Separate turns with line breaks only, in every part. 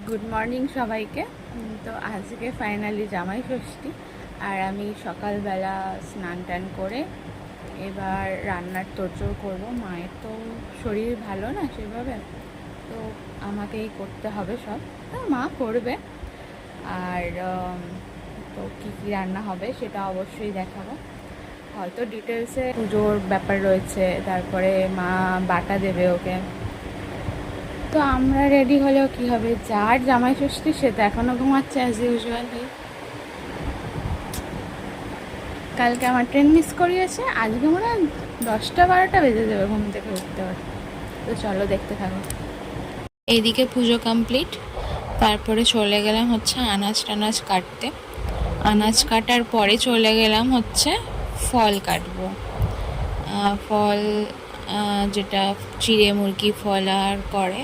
Good morning সবাইকে। তো আজকে ফাইনালি জামাই ষষ্ঠী, আর আমি সকালবেলা স্নান টান করে এবার রান্নার তোড়জোড় করবো। মায়ের তো শরীর ভালো না সেভাবে, তো আমাকেই করতে হবে সব। মা করবে, আর তো কী কী রান্না হবে সেটা অবশ্যই দেখাবো। হয়তো ডিটেলসে পুজোর ব্যাপার রয়েছে, তারপরে মা বাটা দেবে ওকে। তো আমরা রেডি হলেও কি হবে, যার জামাই ষষ্ঠী সে তো এখনও ঘুমাচ্ছে অ্যাজ ইউজুয়ালি। কালকে আমার ট্রেন মিস করিয়েছে, আজকে মনে হয় 10টা-12টা বেজে যাবে ঘুম থেকে উঠতে পারতে। তো চলো দেখতে থাকো। এইদিকে পুজো কমপ্লিট, তারপরে চলে গেলাম হচ্ছে আনাজ টানাজ কাটতে। আনাজ কাটার পরে চলে গেলাম হচ্ছে ফল কাটবো। ফল যেটা চিড়ে মুরগি ফল আর করে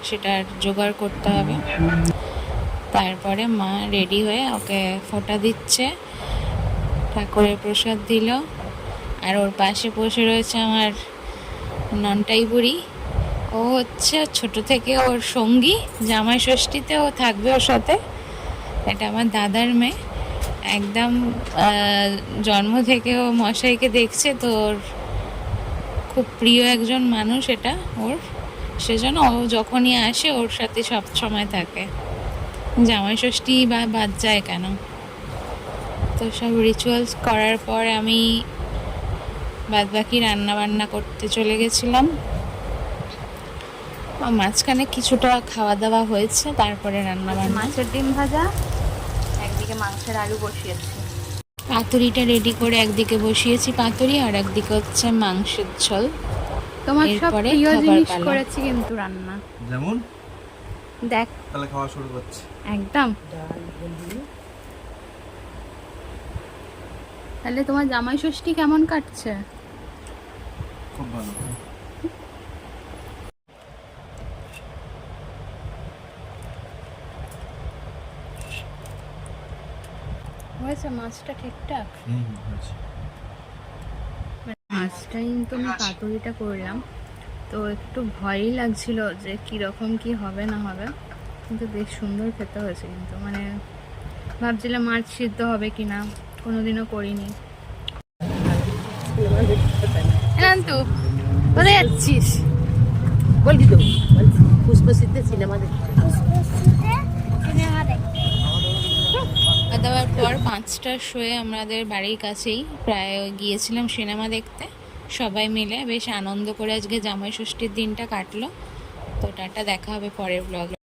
সেটার জোগাড় করতে হবে। তারপরে মা রেডি হয়ে ওকে ফোঁটা দিচ্ছে, ঠাকুরের প্রসাদ দিল। আর ওর পাশে বসে রয়েছে আমার ননটাই বুড়ি। ও হচ্ছে ছোট থেকে ওর সঙ্গী, জামাই ষষ্ঠীতে ও থাকবে ওর সাথে। এটা আমার দাদার মেয়ে, একদম জন্ম থেকে ও মশাইকে দেখছে, তো ওর খুব প্রিয় একজন মানুষ এটা ওর। সেজন্য ও যখনই আসে ওর সাথে সব সময় থাকে। জামাই ষষ্ঠী বা বাদ যায় কেন। তো সব রিচুয়ালস করার পর আমি বাদবাকি রান্না বান্না করতে চলে গেছিলাম। মাঝখানে কিছুটা খাওয়া দাওয়া হয়েছে, তারপরে রান্না বান্না। মাছের ডিম ভাজা, একদিকে মাংসের আলু বসিয়েছি। পাতুরিটা রেডি করে একদিকে বসিয়েছি পাতুরি, আর একদিকে হচ্ছে মাংসের ঝোল। তোমার সব প্রিয় জিনিস করেছি কিন্তু রান্না।
যেমন
দেখ,
তাহলে খাওয়া শুরু করছি
একদম। তাহলে তোমার জামাই ষষ্ঠী কেমন কাটছে?
খুব ভালো।
হয়েছে মাছটা ঠিকঠাক?
হয়েছে।
মাছটা কিন্তু আমি পাতুরিটা করলাম, তো একটু ভয়ই লাগছিল যে কীরকম কি হবে না হবে, কিন্তু বেশ সুন্দর খেতে হয়েছে। কিন্তু মানে ভাবছিলাম মাছ সিদ্ধ হবে কি না, কোনোদিনও করিনি। তো কোথায় যাচ্ছিস?
বলবি তো পুষ্পশীতে সিনেমা দেখতে।
খাওয়া দাওয়ার পর 5টার শোয়ে আমাদের বাড়ির কাছেই প্রায় গিয়েছিলাম সিনেমা দেখতে সবাই মিলে। বেশ আনন্দ করে আজকে জামাই ষষ্ঠীর দিনটা কাটলো। তো টাটা, দেখা হবে পরের ব্লগে।